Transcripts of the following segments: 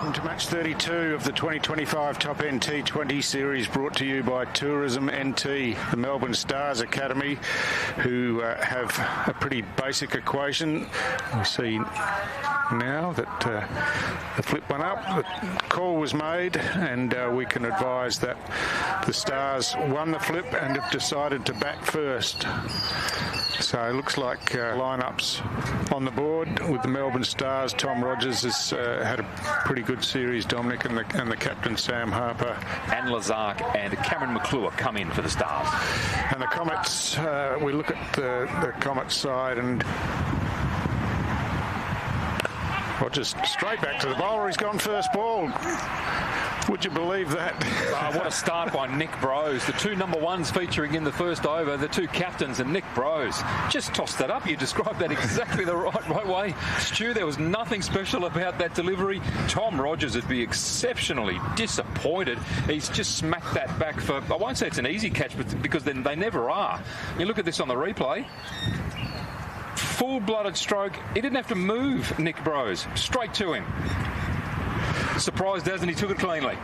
Welcome to match 32 of the 2025 Top End T20 series, brought to you by 𝗂𝗏𝗏, the Melbourne Stars Academy, who have a pretty basic equation. We see now that the flip went up, the call was made, and we can advise that the Stars won the flip and have decided to bat first. So it looks like lineups on the board with the Melbourne Stars. Tom Rogers has had a pretty good series, Dominic, and the captain Sam Harper. And Lazark and Cameron McClure come in for the Stars. And the Comets, we look at the Comets side, and Rogers straight back to the bowler. He's gone first ball. Would you believe that? What a start by Nick Brose. The two number ones featuring in the first over, the two captains and Nick Brose. Just tossed that up. You described that exactly the right way. Stu, there was nothing special about that delivery. Tom Rogers would be exceptionally disappointed. He's just smacked that back for, I won't say it's an easy catch, but because then they never are. You look at this on the replay. Full-blooded stroke. He didn't have to move, Nick Brose. Straight to him. Surprised, hasn't he? Took it cleanly.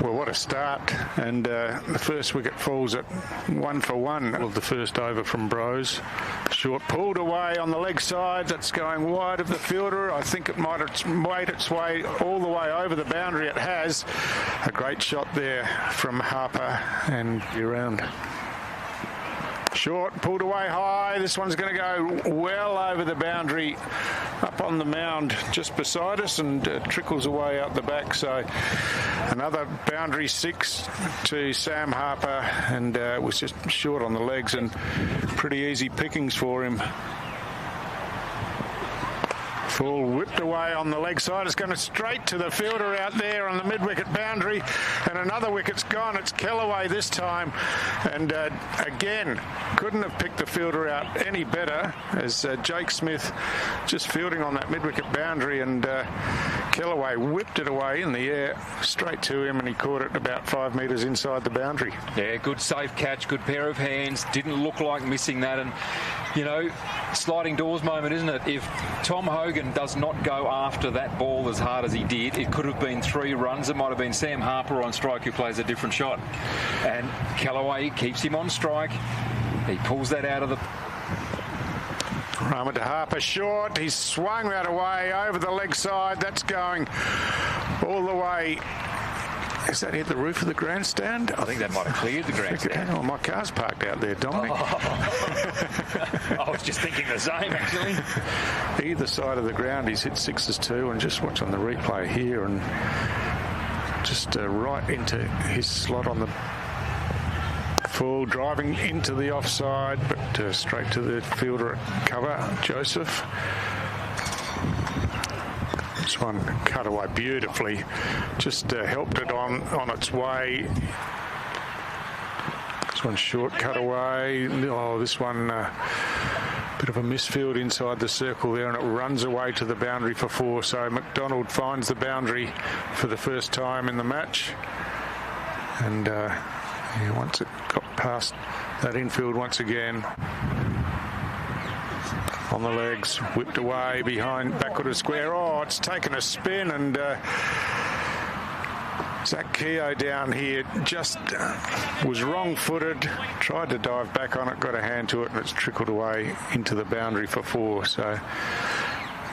Well, what a start. And the first wicket falls at 1 for 1 of the first over from Brose. Short pulled away on the leg side. That's going wide of the fielder. I think it might have made its way all the way over the boundary. It has. A great shot there from Harper, and around. Short, pulled away high. This one's going to go well over the boundary, up on the mound just beside us, and trickles away out the back. So another boundary 6 to Sam Harper, and it was just short on the legs and pretty easy pickings for him. Full whipped away on the leg side. It's going straight to the fielder out there on the mid-wicket boundary, and another wicket's gone. It's 𝗂𝗏 this time, and again couldn't have picked the fielder out any better, as Jake Smith just fielding on that mid-wicket boundary, and 𝗂𝗏 whipped it away in the air straight to him, and he caught it about 5 metres inside the boundary. Yeah, good safe catch, good pair of hands. Didn't look like missing that, and you know, sliding doors moment, isn't it? If Tom Hogan does not go after that ball as hard as he did, it could have been 3 runs. It might have been Sam Harper on strike who plays a different shot. And 𝗂𝗏 keeps him on strike. He pulls that out of the... Rama to Harper, short. He's swung that away over the leg side. That's going all the way. Has that hit the roof of the grandstand? I think that might have cleared the grandstand. Oh, my car's parked out there, Dominic. I was just thinking the same, actually. Either side of the ground, he's hit 6s too, and just watch on the replay here, and just right into his slot on the full, driving into the offside, but straight to the fielder at cover, Joseph. This one cut away beautifully, just helped it on its way. This one short cut away. Oh, this one bit of a misfield inside the circle there, and it runs away to the boundary for 4. So McDonald finds the boundary for the first time in the match, and once it got past that infield once again. On the legs, whipped away behind backward of square. Oh, it's taken a spin, and 𝗧 down here just was wrong-footed, tried to dive back on it, got a hand to it, and it's trickled away into the boundary for 4. So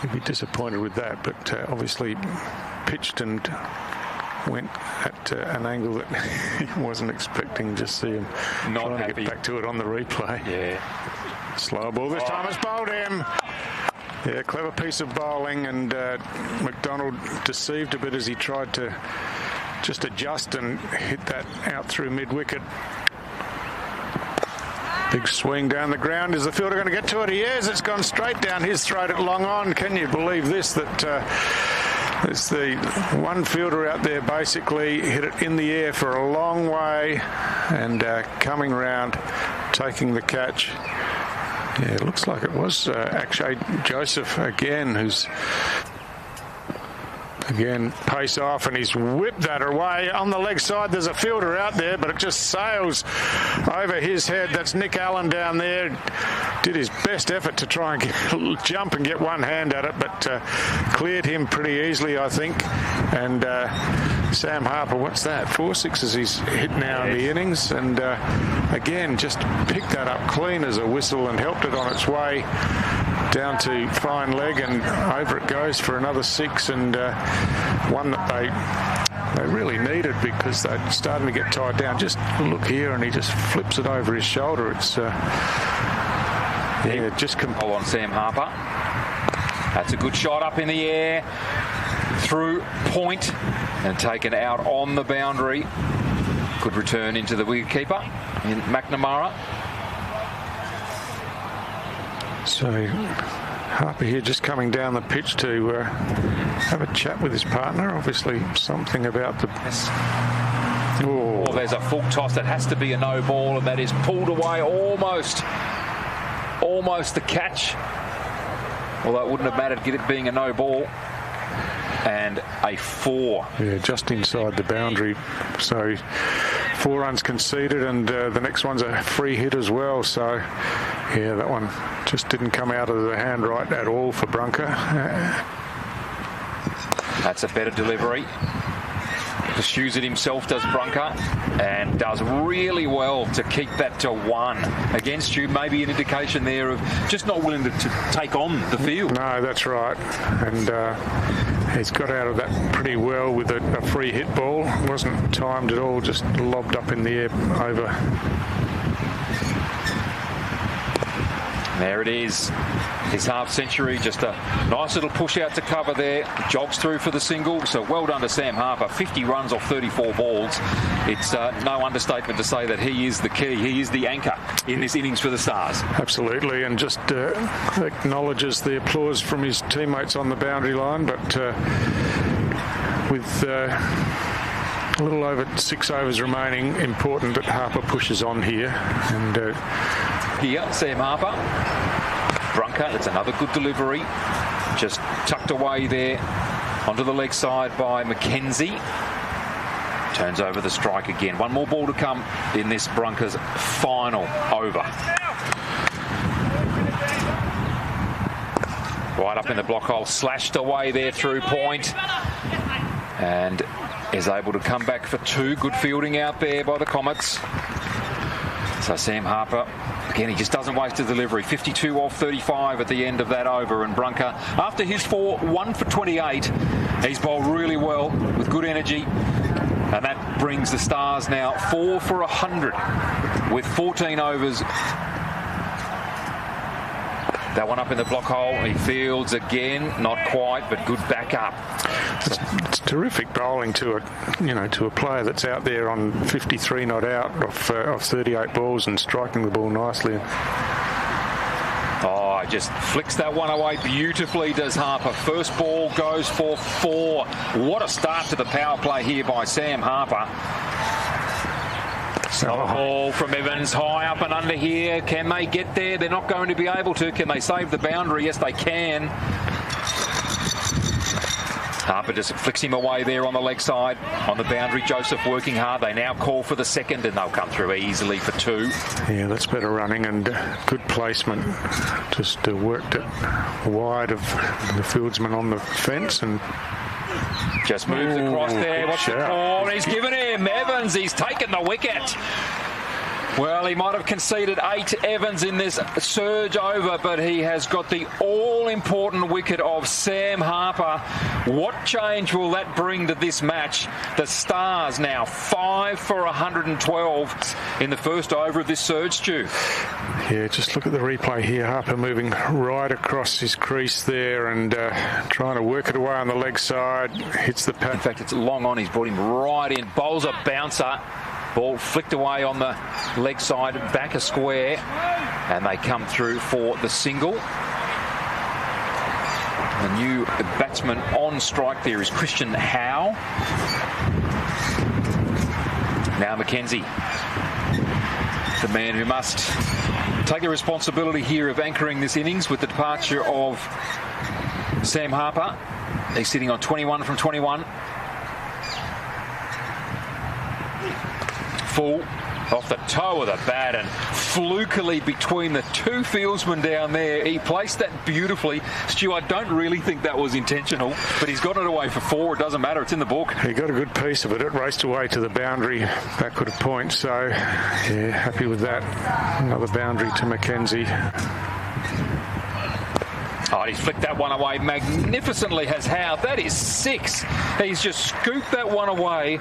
he'd be disappointed with that, but obviously pitched and went at an angle that he wasn't expecting. Just see him trying to get back to it on the replay. Yeah. Slow ball this time has bowled him. Yeah, clever piece of bowling, and McDonald deceived a bit as he tried to just adjust and hit that out through mid-wicket. Big swing down the ground. Is the fielder going to get to it? He is. It's gone straight down his throat at long on. Can you believe this? That it's the one fielder out there basically hit it in the air for a long way, and coming round, taking the catch. Yeah, it looks like it was actually Joseph again, who's again pace off, and he's whipped that away on the leg side. There's a fielder out there, but it just sails over his head. That's Nick Allen down there. Did his best effort to try and jump and get one hand at it, but cleared him pretty easily, I think. And Sam Harper, what's that? 4 sixes he's hit now in the innings, and again just picked that up clean as a whistle and helped it on its way down to fine leg, and over it goes for another 6, and one that they really needed because they're starting to get tied down. Just look here, and he just flips it over his shoulder. It's just on Sam Harper. That's a good shot up in the air through point and taken out on the boundary. Good return into the wicketkeeper in McNamara. So Harper here just coming down the pitch to have a chat with his partner. Obviously something about the... Oh, there's a full toss. That has to be a no ball, and that is pulled away almost the catch. Although it wouldn't have mattered it being a no ball. And a 4. Yeah, just inside the boundary. So 4 runs conceded, and the next one's a free hit as well. So yeah, that one just didn't come out of the hand right at all for 𝗵𝗺. That's a better delivery. Pursues it himself, does 𝗵𝗺, and does really well to keep that to 1 against you. Maybe an indication there of just not willing to take on the field. No, that's right. And he's got out of that pretty well with a free hit ball. Wasn't timed at all, just lobbed up in the air over. There it is. His half century, just a nice little push out to cover there. Jogs through for the single. So well done to Sam Harper. 50 runs off 34 balls. It's no understatement to say that he is the key. He is the anchor in this innings for the Stars. Absolutely, and just acknowledges the applause from his teammates on the boundary line. But with a little over 6 overs remaining, important that Harper pushes on here. And here, Sam Harper. 𝗵𝗺, that's another good delivery. Just tucked away there onto the leg side by McKenzie. Turns over the strike again. One more ball to come in this 𝗵𝗺's final over. Right up in the block hole, slashed away there through point. And is able to come back for 2. Good fielding out there by the Comets. So Sam Harper, again, he just doesn't waste a delivery. 52 off 35 at the end of that over. And 𝗵𝗺, after his 4, 1 for 28, he's bowled really well with good energy. And that brings the Stars now 4 for 100 with 14 overs. That one up in the block hole. He fields again, not quite, but good backup. It's terrific bowling to a player that's out there on 53 not out of 38 balls and striking the ball nicely. Oh, just flicks that one away beautifully, does Harper. First ball goes for 4. What a start to the power play here by Sam Harper. Another ball from Evans, high up and under here. Can they get there? They're not going to be able to. Can they save the boundary? Yes, they can. Harper just flicks him away there on the leg side. On the boundary, Joseph working hard. They now call for the second, and they'll come through easily for 2. Yeah, that's better running and good placement. Just worked it wide of the fieldsman on the fence and just moves across there. What's the call? He's given him. Evans, he's taken the wicket. Well, he might have conceded 8, Evans, in this surge over, but he has got the all-important wicket of Sam Harper. What change will that bring to this match? The Stars now 5 for 112 in the first over of this surge, Stu. Yeah, just look at the replay here. Harper moving right across his crease there and trying to work it away on the leg side. Hits the pad. In fact, it's long on. He's brought him right in. Bowls a bouncer. Ball flicked away on the leg side, back a square, and they come through for the single. The new batsman on strike there is Christian Howe. Now McKenzie, the man who must take the responsibility here of anchoring this innings with the departure of Sam Harper. He's sitting on 21 from 21. Full. off the toe of the bat and flukily between the two fieldsmen down there. He placed that beautifully. Stu, I don't really think that was intentional, but he's got it away for 4. It doesn't matter. It's in the book. He got a good piece of it. It raced away to the boundary, backward a point. So, yeah, happy with that. Another boundary to Mackenzie. Oh, he's flicked that one away magnificently, has Howe. That is 6. He's just scooped that one away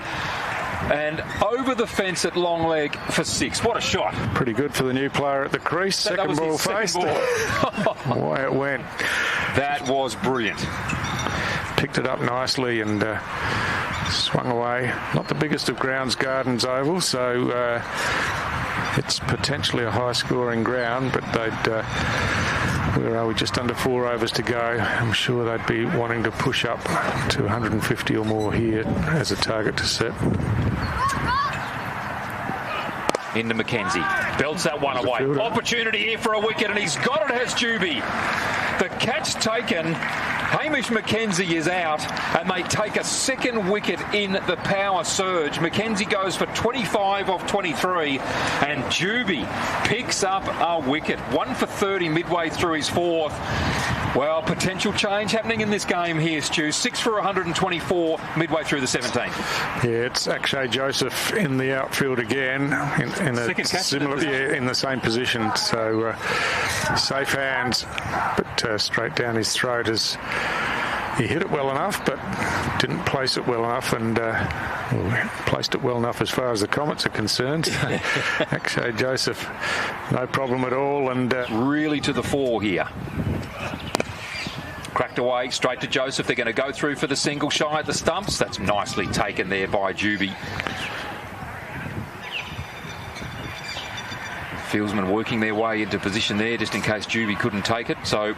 and over the fence at long leg for 6. What a shot. Pretty good for the new player at the crease. Second ball faced. Away it went. That was brilliant. Picked it up nicely and swung away. Not the biggest of grounds, Gardens Oval, so it's potentially a high-scoring ground, but they'd... where are we? Just under 4 overs to go. I'm sure they'd be wanting to push up to 150 or more here as a target to set. Into Mackenzie. Belts that one away. Opportunity here for a wicket, and he's got it, has 𝗬𝗵. The catch taken. Hamish Mackenzie is out, and they take a second wicket in the power surge. Mackenzie goes for 25 off 23, and 𝗬𝗵 picks up a wicket. 1 for 30 midway through his 4th. Well, potential change happening in this game here, Stu. 6 for 124 midway through the 17th. Yeah, it's 𝗂𝗂𝗍𝗍𝗂 in the outfield again, in a similar, in the same position. So safe hands, but straight down his throat as he hit it well enough, but didn't place it well enough, and placed it well enough as far as the Comets are concerned. 𝗂𝗂𝗍𝗍𝗂, no problem at all, and really to the fore here. Cracked away, straight to Joseph. They're going to go through for the single, shy at the stumps. That's nicely taken there by 𝗬𝗵. Fieldsmen working their way into position there just in case 𝗬𝗵 couldn't take it. So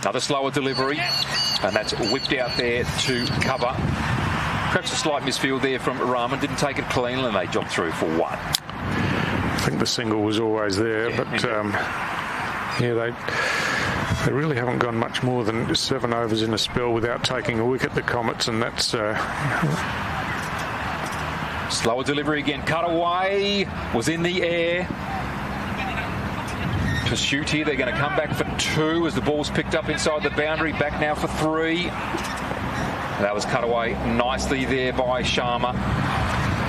another slower delivery, and that's whipped out there to cover. Perhaps a slight misfield there from Rahman. Didn't take it clean, and they jogged through for 1. I think the single was always there, but yeah, they really haven't gone much more than 7 overs in a spell without taking a wicket, the Comets, and that's... Slower delivery again, cut away, was in the air. Pursuit here, they're going to come back for 2 as the ball's picked up inside the boundary, back now for 3. That was cut away nicely there by Sharma.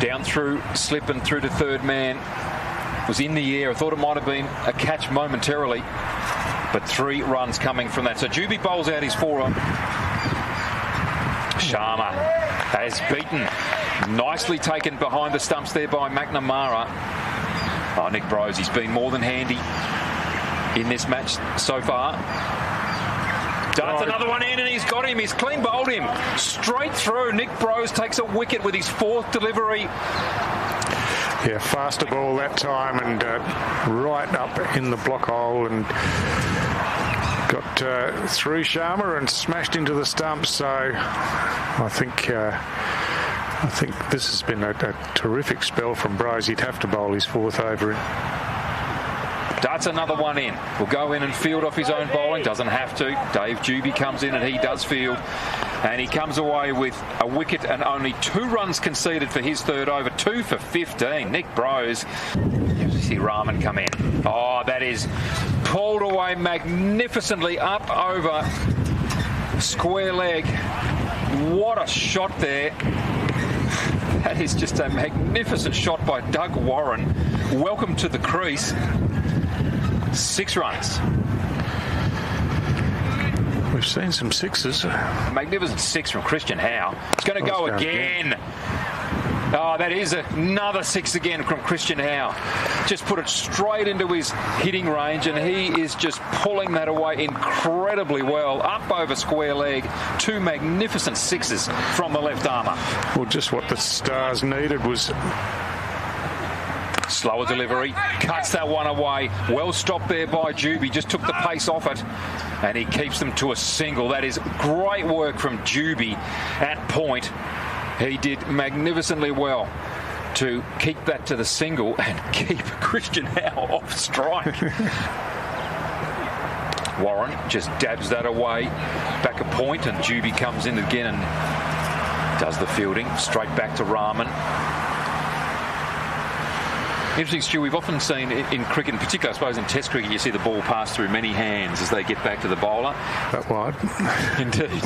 Down through, slipping through to third man. Was in the air. I thought it might have been a catch momentarily, but 3 runs coming from that. So 𝗬𝗵 bowls out his 4-on. Sharma has beaten. Nicely taken behind the stumps there by McNamara. Oh, Nick Brose, he's been more than handy in this match so far. Darts another one in, and he's got him. He's clean bowled him straight through. Nick Brose takes a wicket with his 4th delivery. Yeah, faster ball that time, and right up in the block hole, and got through Sharma and smashed into the stumps. So I think this has been a terrific spell from Brose. He'd have to bowl his 4th over in. Darts another one in. Will go in and field off his own bowling. Doesn't have to. Dave 𝗬𝗵 comes in and he does field. And he comes away with a wicket and only 2 runs conceded for his 3rd over. 2 for 15. Nick Brose. You see Rahman come in. Oh, that is pulled away magnificently up over square leg. What a shot there. That is just a magnificent shot by Doug Warren. Welcome to the crease. 6 runs. We've seen some 6s. Magnificent 6 from Christian Howe. He's going to go again. Oh, that is another 6 again from Christian Howe. Just put it straight into his hitting range, and he is just pulling that away incredibly well. Up over square leg. 2 magnificent 6s from the left armour. Well, just what the Stars needed was... Slower delivery, cuts that one away. Well stopped there by 𝗬𝗵, just took the pace off it, and he keeps them to a single. That is great work from 𝗬𝗵 at point. He did magnificently well to keep that to the single and keep Christian Howe off strike. Warren just dabs that away, back a point, and 𝗬𝗵 comes in again and does the fielding, straight back to Rahman. Interesting, Stu, we've often seen in cricket, in particular, I suppose in Test cricket, you see the ball pass through many hands as they get back to the bowler. That wide. Indeed.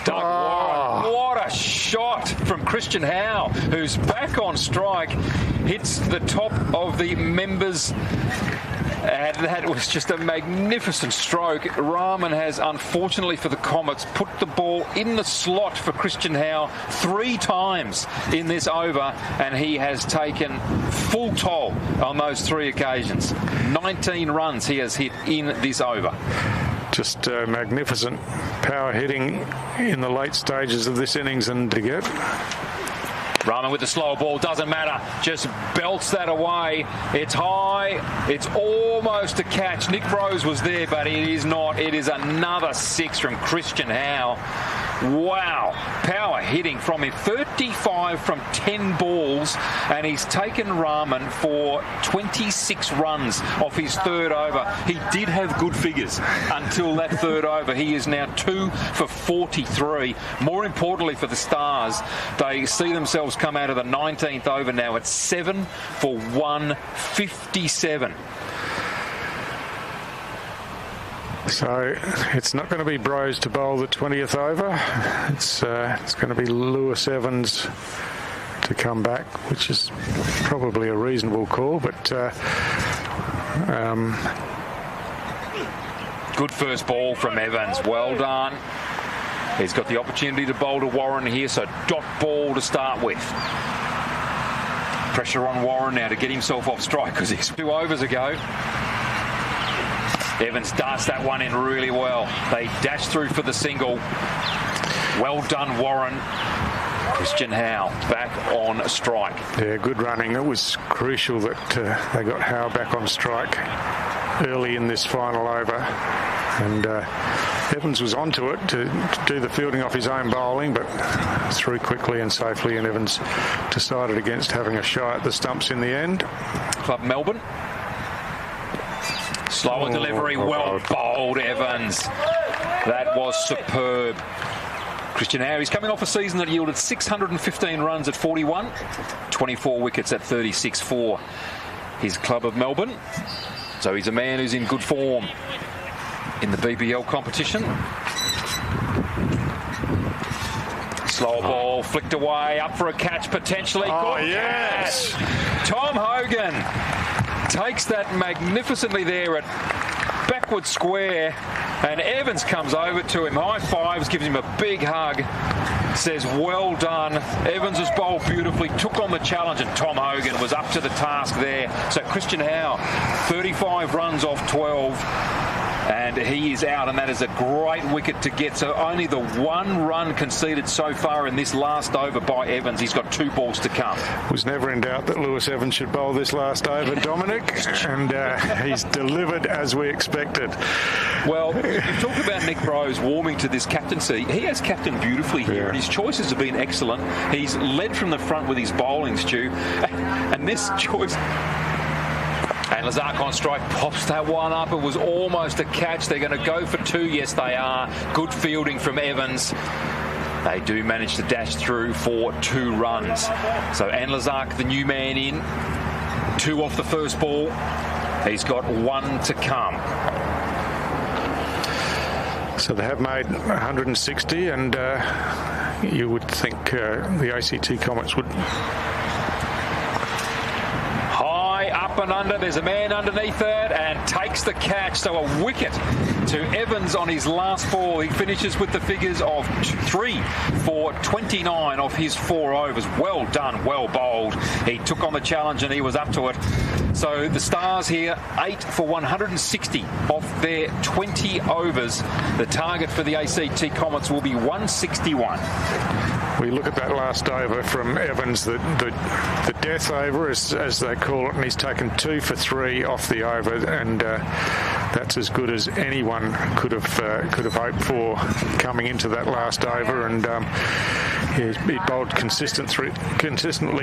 Doug Warren. What a shot from 𝗏𝗏, who's back on strike, hits the top of the members. And that was just a magnificent stroke. Rahman has, unfortunately for the Comets, put the ball in the slot for 𝗏𝗏 3 times in this over, and he has taken full toll on those 3 occasions. 19 runs he has hit in this over. Just magnificent power hitting in the late stages of this innings, and to get Rahman with the slower ball, doesn't matter, just belts that away. It's high, it's almost a catch. Nick Brose was there, but it is not. It is another 6 from 𝗏𝗏. Wow, power hitting from him, 35 from 10 balls, and he's taken Rahman for 26 runs off his 3rd over. He did have good figures until that 3rd over. He is now 2 for 43. More importantly for the Stars, they see themselves come out of the 19th over now at 7 for 157. So it's not going to be Brose to bowl the 20th over. It's going to be Lewis Evans to come back, which is probably a reasonable call. But good first ball from Evans. Well done. He's got the opportunity to bowl to Warren here, so dot ball to start with. Pressure on Warren now to get himself off strike because he's 2 overs ago. Evans darts that one in really well. They dash through for the single. Well done, Warren. 𝗏𝗏 back on strike. Yeah, good running. It was crucial that they got Howe back on strike early in this final over. And Evans was onto it to do the fielding off his own bowling, but threw quickly and safely, and Evans decided against having a shot at the stumps in the end. Club Melbourne. Slower delivery, well bowled, Evans. That was superb. 𝗏𝗏, he's coming off a season that yielded 615 runs at 41, 24 wickets at 36 for his club of Melbourne. So he's a man who's in good form in the BBL competition. Slower ball, flicked away, up for a catch potentially. Oh, good yes. catch. Tom Hogan takes that magnificently there at backward square, and Evans comes over to him, high fives, gives him a big hug, says well done. Evans has bowled beautifully, took on the challenge, and Tom Hogan was up to the task there. So 𝗏𝗏, 35 runs off 12, and he is out, and that is a great wicket to get. So only the 1 run conceded so far in this last over by Evans. He's got 2 balls to come. Was never in doubt that Lewis Evans should bowl this last over, Dominic, and he's delivered as we expected. Well, you talk about Nick Brose warming to this captaincy. He has captained beautifully here, and his choices have been excellent. He's led from the front with his bowling, Stu, and this choice... And Lazark on strike, pops that one up. It was almost a catch. They're going to go for 2. Yes, they are. Good fielding from Evans. They do manage to dash through for 2 runs. So Lazark, the new man in. 2 off the first ball. He's got 1 to come. So they have made 160, and you would think the ACT Comets would... Up and under, there's a man underneath it and takes the catch. So a wicket to Evans on his last ball. He finishes with the figures of 3 for 29 off his 4 overs. Well done, well bowled. He took on the challenge and he was up to it. So the Stars here, 8 for 160 off their 20 overs. The target for the ACT Comets will be 161. We look at that last over from Evans, the death over, as they call it, and he's taken 2 for 3 off the over, and that's as good as anyone could have hoped for coming into that last over. And he bowled consistently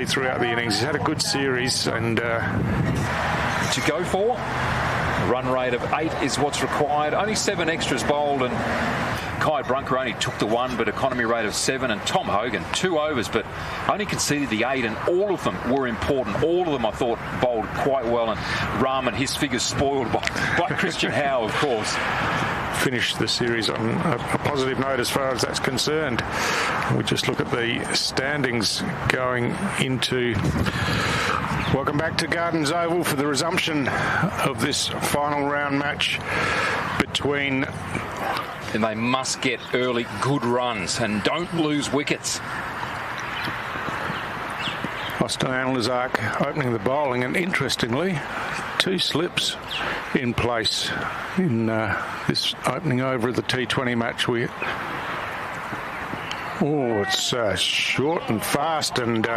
throughout the innings. He's had a good series, and to go for a run rate of 8 is what's required. Only 7 extras bowled, and 𝗂𝗍𝗄𝗃 only took the 1, but economy rate of 7, and Tom Hogan 2 overs, but only conceded the 8, and all of them were important. All of them, I thought, bowled quite well, and 𝗂𝗏 spoiled by Christian Howe, of course. Finished the series on a positive note as far as that's concerned. We just look at the standings going into... Welcome back to Gardens Oval for the resumption of this final round match between... And they must get early good runs and don't lose wickets. Austin 𝗂𝗏𝗃 opening the bowling, and interestingly, 2 slips in place in this opening over of the T20 match. It's short and fast, and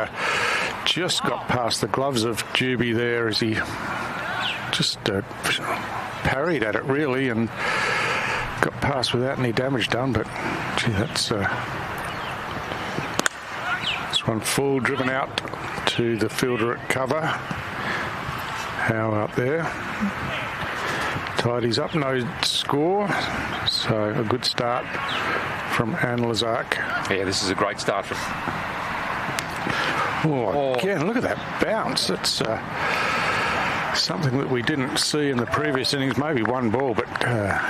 just got past the gloves of 𝗃𝗵𝗃 there as he just parried at it really, and got past without any damage done. But gee, that's this one full, driven out to the fielder at cover. Howe out there. Tidies up, no score. So a good start from 𝗂𝗏𝗃. Yeah, this is a great start from... Again, look at that bounce. It's something that we didn't see in the previous innings. Maybe 1 ball, but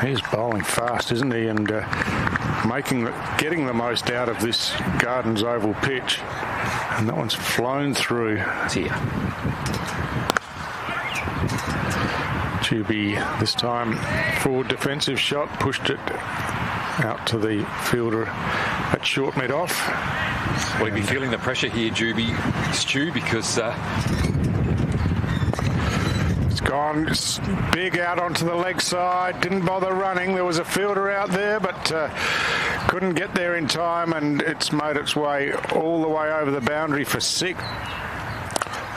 he's bowling fast, isn't he? And getting the most out of this Gardens Oval pitch. And that one's flown through. It's here. 𝗃𝗵𝗃 this time forward defensive shot, pushed it out to the fielder at short mid-off. Will he be feeling the pressure here, Stu, because... It's gone big out onto the leg side, didn't bother running. There was a fielder out there, but couldn't get there in time, and it's made its way all the way over the boundary for 6.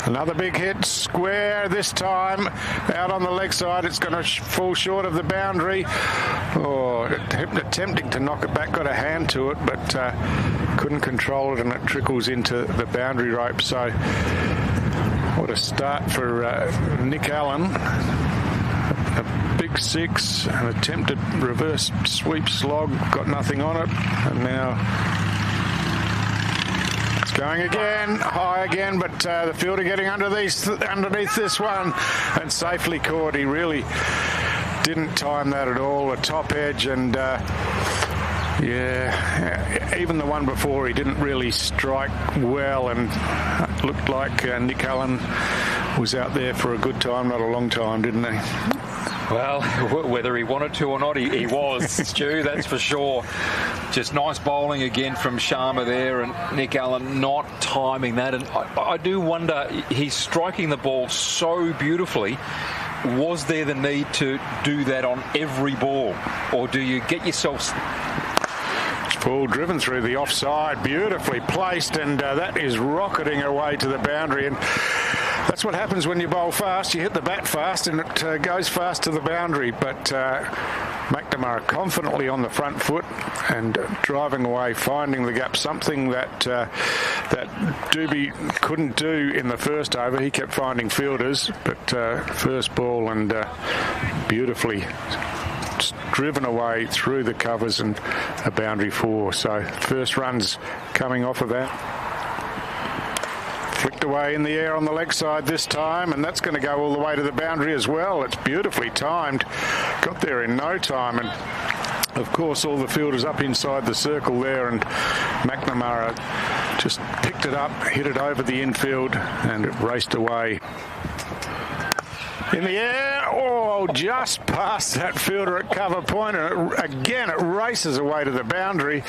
Another big hit, square this time, out on the leg side. It's going to fall short of the boundary. Attempting to knock it back, got a hand to it, but couldn't control it, and it trickles into the boundary rope. So what a start for Nick Allen. A big 6, an attempted reverse sweep slog, got nothing on it, and now... Going again, high again, but the fielder getting underneath this one, and safely caught. He really didn't time that at all. A top edge, and even the one before, he didn't really strike well, and it looked like Nick Allen was out there for a good time, not a long time, didn't he? Well, whether he wanted to or not, he was, Stu, that's for sure. Just nice bowling again from Sharma there, and Nick Allen not timing that. And I do wonder, he's striking the ball so beautifully. Was there the need to do that on every ball? Or do you get yourself... Full driven through the offside, beautifully placed, and that is rocketing away to the boundary. And that's what happens when you bowl fast. You hit the bat fast, and it goes fast to the boundary. But McNamara confidently on the front foot and driving away, finding the gap, something that that 𝗃𝗵𝗃 couldn't do in the first over. He kept finding fielders, but first ball, and beautifully driven away through the covers, and a boundary 4. So first runs coming off of that. Flicked away in the air on the leg side this time, and that's going to go all the way to the boundary as well. It's beautifully timed. Got there in no time, and of course all the fielders up inside the circle there, and McNamara just picked it up, hit it over the infield, and it raced away. In the air, just past that fielder at cover point, and again it races away to the boundary.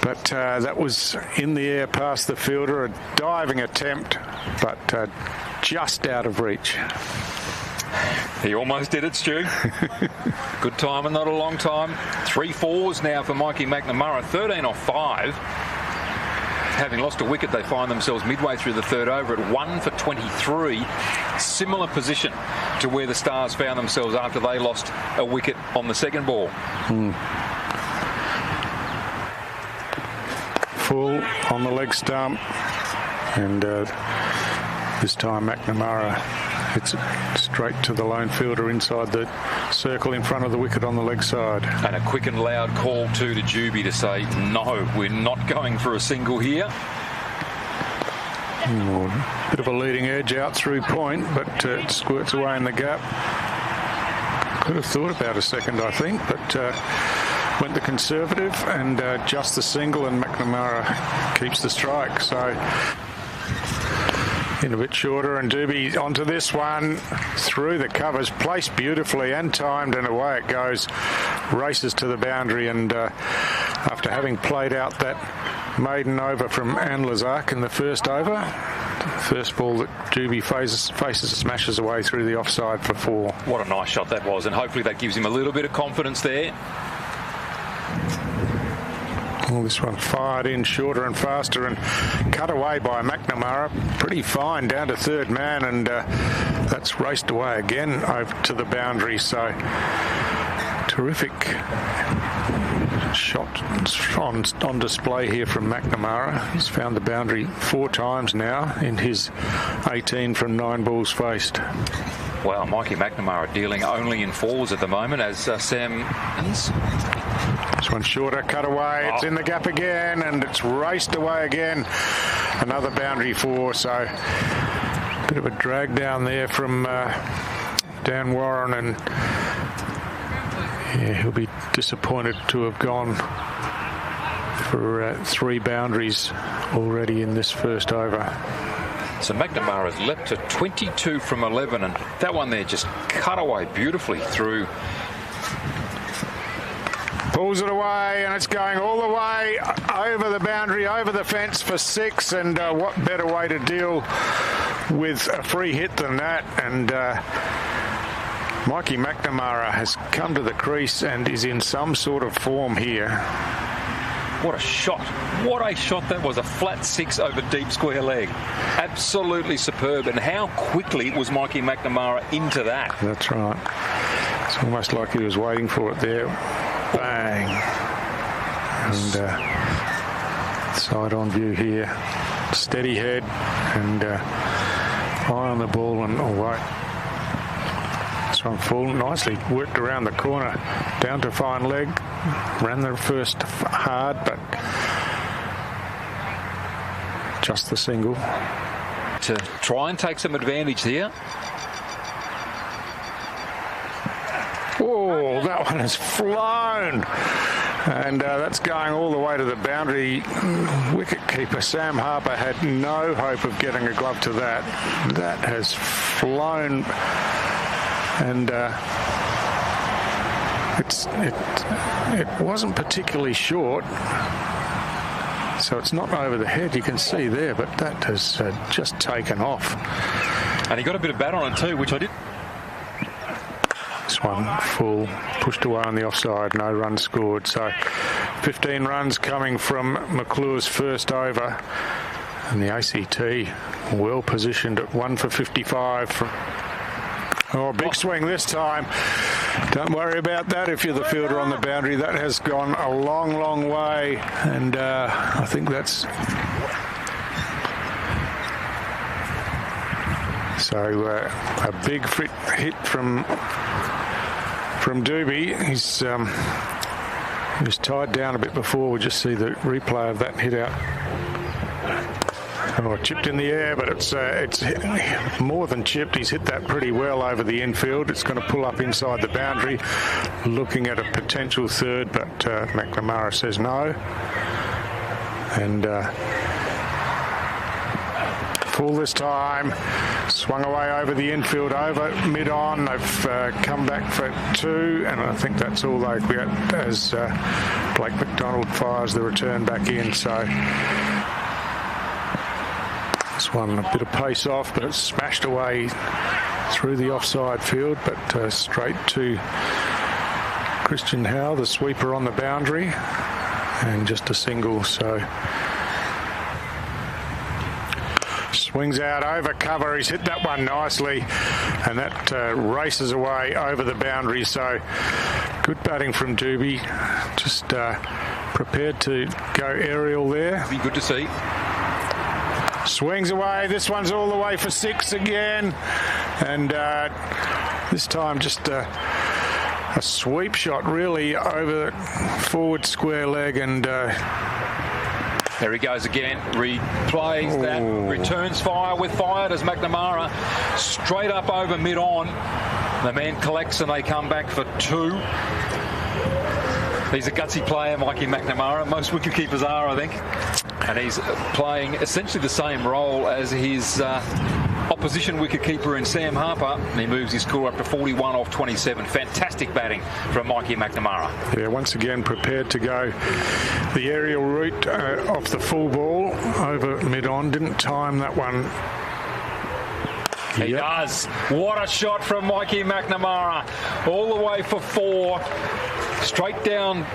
But that was in the air past the fielder, a diving attempt, but just out of reach. He almost did it, Stu. Good time and not a long time. 3 4s now for Mikey McNamara, 13 off 5. Having lost a wicket, they find themselves midway through the third over at 1 for 23. Similar position to where the Stars found themselves after they lost a wicket on the second ball. Full on the leg stump, and this time McNamara hits it straight to the lone fielder inside the circle in front of the wicket on the leg side. And a quick and loud call to 𝗬𝗠𝗃 to say, no, we're not going for a single here. Bit of a leading edge out through point, but it squirts away in the gap. Could have thought about a second, I think, but went the conservative and just the single, and McNamara keeps the strike. So in a bit shorter, and 𝗬𝗍𝗃 onto this one, through the covers, placed beautifully and timed, and away it goes. Races to the boundary, and after having played out that maiden over from 𝗂𝗏𝗄𝗃 in the first over, the first ball that 𝗬𝗍𝗃 faces smashes away through the offside for 4. What a nice shot that was, and hopefully that gives him a little bit of confidence there. Well, this one fired in shorter and faster and cut away by McNamara. Pretty fine down to third man, and that's raced away again over to the boundary. So terrific shot on display here from McNamara. He's found the boundary 4 times now in his 18 from 9 balls faced. Well, Mikey McNamara dealing only in 4s at the moment, as Sam is. This one shorter, cut away, it's in the gap again, and it's raced away again. Another boundary 4, so bit of a drag down there from Dan Warren, and yeah, he'll be disappointed to have gone for 3 boundaries already in this first over. So McNamara's leapt to 22 from 11, and that one there just cut away beautifully through. Pulls it away, and it's going all the way over the boundary, over the fence for 6, and what better way to deal with a free hit than that. And Mikey McNamara has come to the crease and is in some sort of form here. What a shot. What a shot that was. A flat 6 over deep square leg. Absolutely superb. And how quickly was Mikey McNamara into that? That's right. It's almost like he was waiting for it there. Bang. And side on view here. Steady head and eye on the ball and away. This one full, nicely worked around the corner, down to fine leg. Ran the first hard, but just the single. To try and take some advantage here. Oh, that one has flown. And that's going all the way to the boundary. Wicketkeeper Sam Harper had no hope of getting a glove to that. That has flown. And it wasn't particularly short. So it's not over the head, you can see there, but that has just taken off. And he got a bit of bat on it too, which I did. This one full, pushed away on the offside, no runs scored. So 15 runs coming from McClure's first over. And the ACT well positioned at 1 for 55 from... Oh, big swing this time. Don't worry about that if you're the fielder on the boundary. That has gone a long, long way. And I think that's... So a big hit from 𝗬𝗍𝗃. He was tied down a bit before. We'll just see the replay of that hit out. Oh, chipped in the air, but it's more than chipped. He's hit that pretty well over the infield. It's going to pull up inside the boundary, looking at a potential third, but McNamara says no. And full this time, swung away over the infield, over mid-on. They've come back for 2, and I think that's all they've got as Blake McDonald fires the return back in. So this one a bit of pace off, but it's smashed away through the offside field, but straight to Christian Howe, the sweeper on the boundary, and just a single. So swings out over cover. He's hit that one nicely, and that races away over the boundary. So good batting from 𝗬𝗍𝗃. Just prepared to go aerial there. Be good to see. Swings away. This one's all the way for 6 again. And this time just a sweep shot really over forward square leg. And there he goes again. Replays that. Returns fire with fire. Does McNamara straight up over mid-on. The man collects and they come back for 2. He's a gutsy player, Mikey McNamara. Most wicketkeepers are, I think. And he's playing essentially the same role as his opposition wicketkeeper in Sam Harper. And he moves his score up to 41 off 27. Fantastic batting from Mikey McNamara. Yeah, once again prepared to go the aerial route off the full ball over mid-on. Didn't time that one. He does. What a shot from Mikey McNamara. All the way for 4. Straight down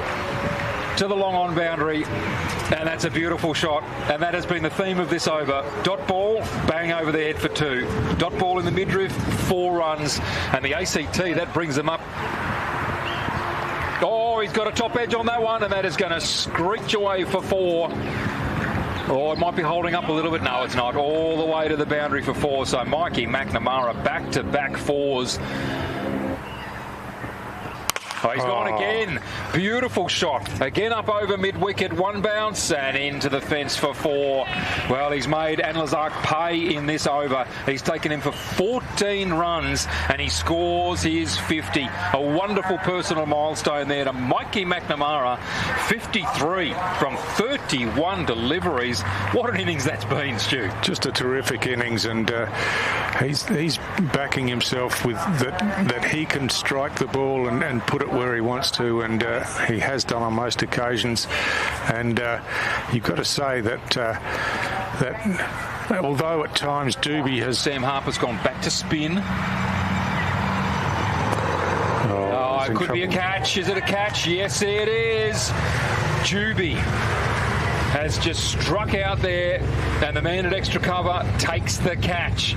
to the long on boundary. And that's a beautiful shot. And that has been the theme of this over. Dot ball, bang over the head for 2. Dot ball in the midriff, 4 runs. And the ACT, that brings them up. Oh, he's got a top edge on that one. And that is going to screech away for 4. Oh, it might be holding up a little bit. No, it's not. All the way to the boundary for 4. So Mikey McNamara back-to-back 4s. Oh, he's gone again. Beautiful shot. Again up over mid-wicket. 1 bounce and into the fence for 4. Well, he's made 𝗂𝗚𝗏𝗂𝗃 pay in this over. He's taken him for 14 runs and he scores his 50. A wonderful personal milestone there to Mikey McNamara. 53 from 31 deliveries. What an innings that's been, Stu. Just a terrific innings, and he's backing himself with that he can strike the ball and put it where he wants to, and he has done on most occasions. And you've got to say that although at times 𝗂𝗵𝗴 has... Sam Harper's gone back to spin. It could be a catch. Is it a catch? Yes, it is. 𝗂𝗵𝗴 has just struck out there, and the man at extra cover takes the catch.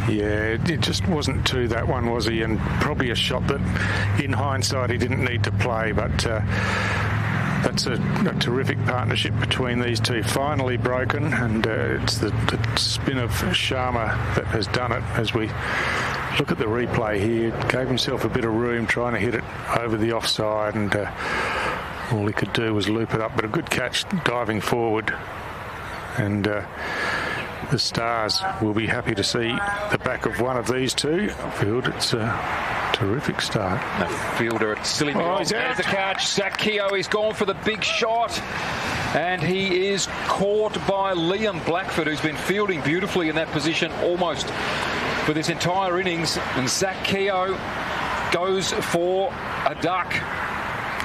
Yeah, it just wasn't to that one, was he? And probably a shot that, in hindsight, he didn't need to play. But that's a terrific partnership between these two. Finally broken, and it's the spin of Sharma that has done it. As we look at the replay here, gave himself a bit of room trying to hit it over the offside, and all he could do was loop it up. But a good catch diving forward, and the Stars will be happy to see the back of one of these two. Field, it's a terrific start. The fielder at silly. There's the catch. 𝗂𝗃𝗂𝗃 is gone for the big shot, and he is caught by Liam Blackford, who's been fielding beautifully in that position almost for this entire innings. And 𝗂𝗃𝗂𝗃 goes for a duck.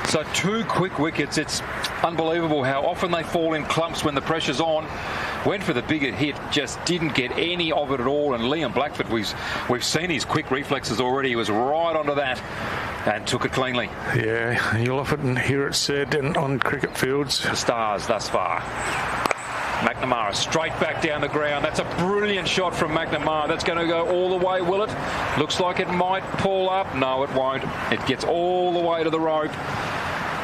So 2 quick wickets. It's unbelievable how often they fall in clumps when the pressure's on. Went for the bigger hit, just didn't get any of it at all. And Liam Blackford, we've seen his quick reflexes already. He was right onto that and took it cleanly. Yeah, you'll often hear it said on cricket fields. The Stars thus far. McNamara straight back down the ground. That's a brilliant shot from McNamara. That's going to go all the way, will it? Looks like it might pull up. No, it won't. It gets all the way to the rope.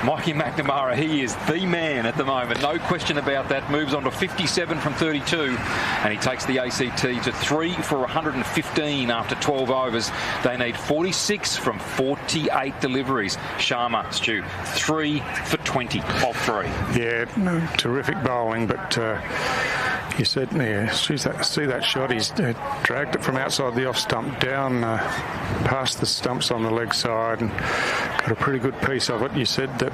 Mikey McNamara, he is the man at the moment. No question about that. Moves on to 57 from 32. And he takes the ACT to 3 for 115 after 12 overs. They need 46 from 48 deliveries. Sharma, Stu, 3 for 20 off 3. Yeah, terrific bowling, but you said, yeah, see that shot. He's dragged it from outside the off stump down past the stumps on the leg side and got a pretty good piece of it. You said that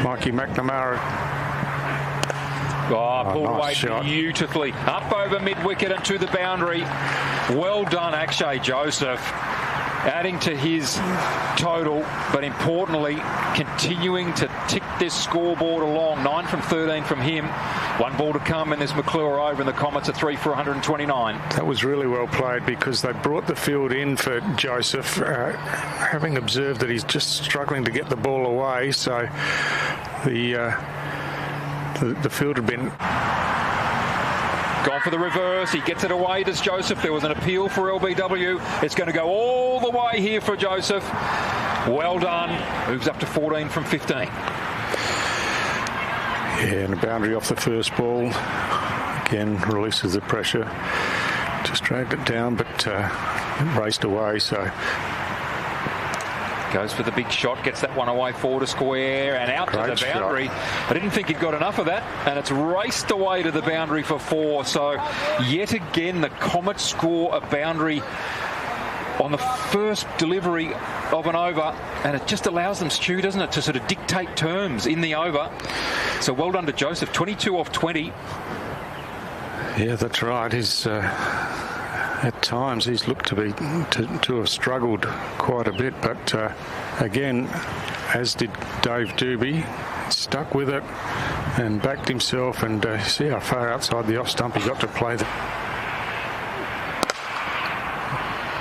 Mikey McNamara pulled nice away shot. Beautifully. Up over mid-wicket and to the boundary. Well done, 𝗂𝗂𝗃𝗂𝗃 Joseph. Adding to his total, but importantly, continuing to tick this scoreboard along. 9 from 13 from him. 1 ball to come in this McClure over, and the Comets are 3 for 129. That was really well played because they brought the field in for Joseph, having observed that he's just struggling to get the ball away. So the field had been... Gone for the reverse. He gets it away, does Joseph. There was an appeal for LBW. It's going to go all the way here for Joseph. Well done. Moves up to 14 from 15. Yeah, and a boundary off the first ball. again releases the pressure. Just dragged it down, but it raced away, so... Goes for the big shot, gets that one away forward to square and out Great to the boundary. shot. I didn't think he'd got enough of that, and it's raced away to the boundary for 4. So yet again, the Comets score a boundary on the first delivery of an over, and it just allows them, Stu, doesn't it, to sort of dictate terms in the over. So well done to Joseph, 22 off 20. Yeah, that's right. He's at times he's looked to have struggled quite a bit, but again, as did Dave Doobie, stuck with it and backed himself, and see how far outside the off stump he got to play the...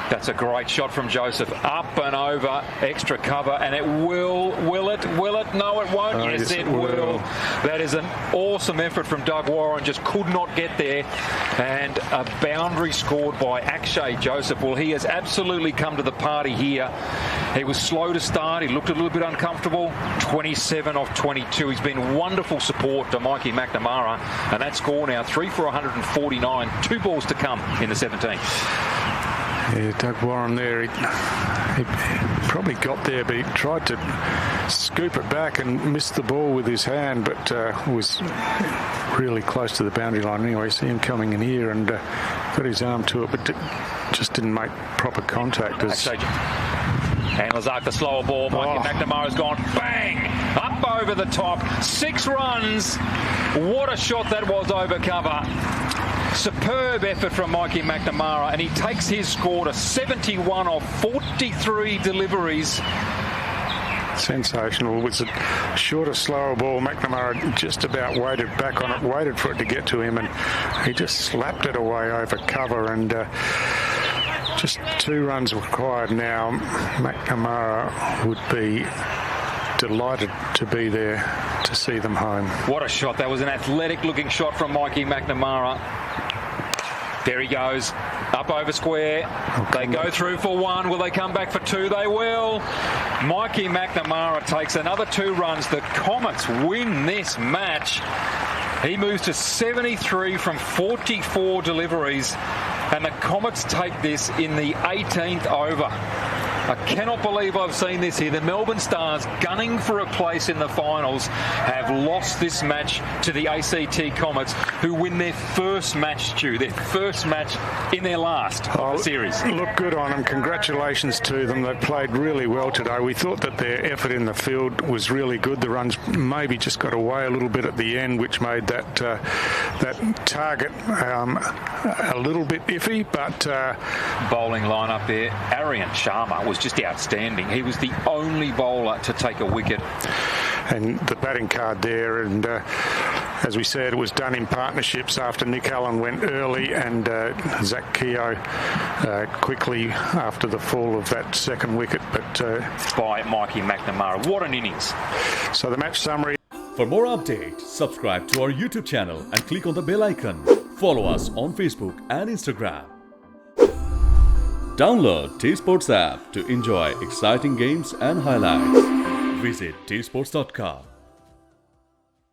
That's a great shot from Joseph. Up and over, extra cover, and it will it? No, it won't. Oh, yes, it will. That is an awesome effort from Doug Warren, just could not get there. And a boundary scored by Akshay Joseph. Well, he has absolutely come to the party here. He was slow to start. He looked a little bit uncomfortable. 27 off 22. He's been wonderful support to Mikey McNamara. And that score now 3 for 149. 2 balls to come in the 17th. Yeah, Doug Warren there, he probably got there, but he tried to scoop it back and missed the ball with his hand, but was really close to the boundary line anyway. See him coming in here and got his arm to it, but just didn't make proper contact. And Lazark, the slower ball. Mikey McNamara's gone bang up over the top. 6 runs. What a shot that was over cover. Superb effort from Mikey McNamara, and he takes his score to 71 off 43 deliveries. Sensational. It was a shorter, slower ball. McNamara just about waited back on it, waited for it to get to him, and he just slapped it away over cover, and just 2 runs required now. McNamara would be delighted to be there to see them home. What a shot. That was an athletic looking shot from Mikey McNamara. There he goes, up over square. They go through for 1. Will they come back for 2? They will. Mikey McNamara takes another 2 runs. The Comets win this match. He moves to 73 from 44 deliveries, and the Comets take this in the 18th over. I cannot believe I've seen this here. The Melbourne Stars, gunning for a place in the finals, have lost this match to the ACT Comets, who win their first match, Stu, their first match in their last series. Look good on them. Congratulations to them. They played really well today. We thought that their effort in the field was really good. The runs maybe just got away a little bit at the end, which made that target a little bit iffy, but... bowling line up there. Aryan Sharma was just outstanding. He was the only bowler to take a wicket. And the batting card there, and as we said, it was done in partnerships after Nick Allen went early and Zach Keogh quickly after the fall of that second wicket. But by Mikey McNamara. What an innings. So the match summary. For more updates, subscribe to our YouTube channel and click on the bell icon. Follow us on Facebook and Instagram. Download 𝗃𝗵𝗃𝗃 app to enjoy exciting games and highlights. Visit 𝗃𝗵𝗃𝗃𝗃.com.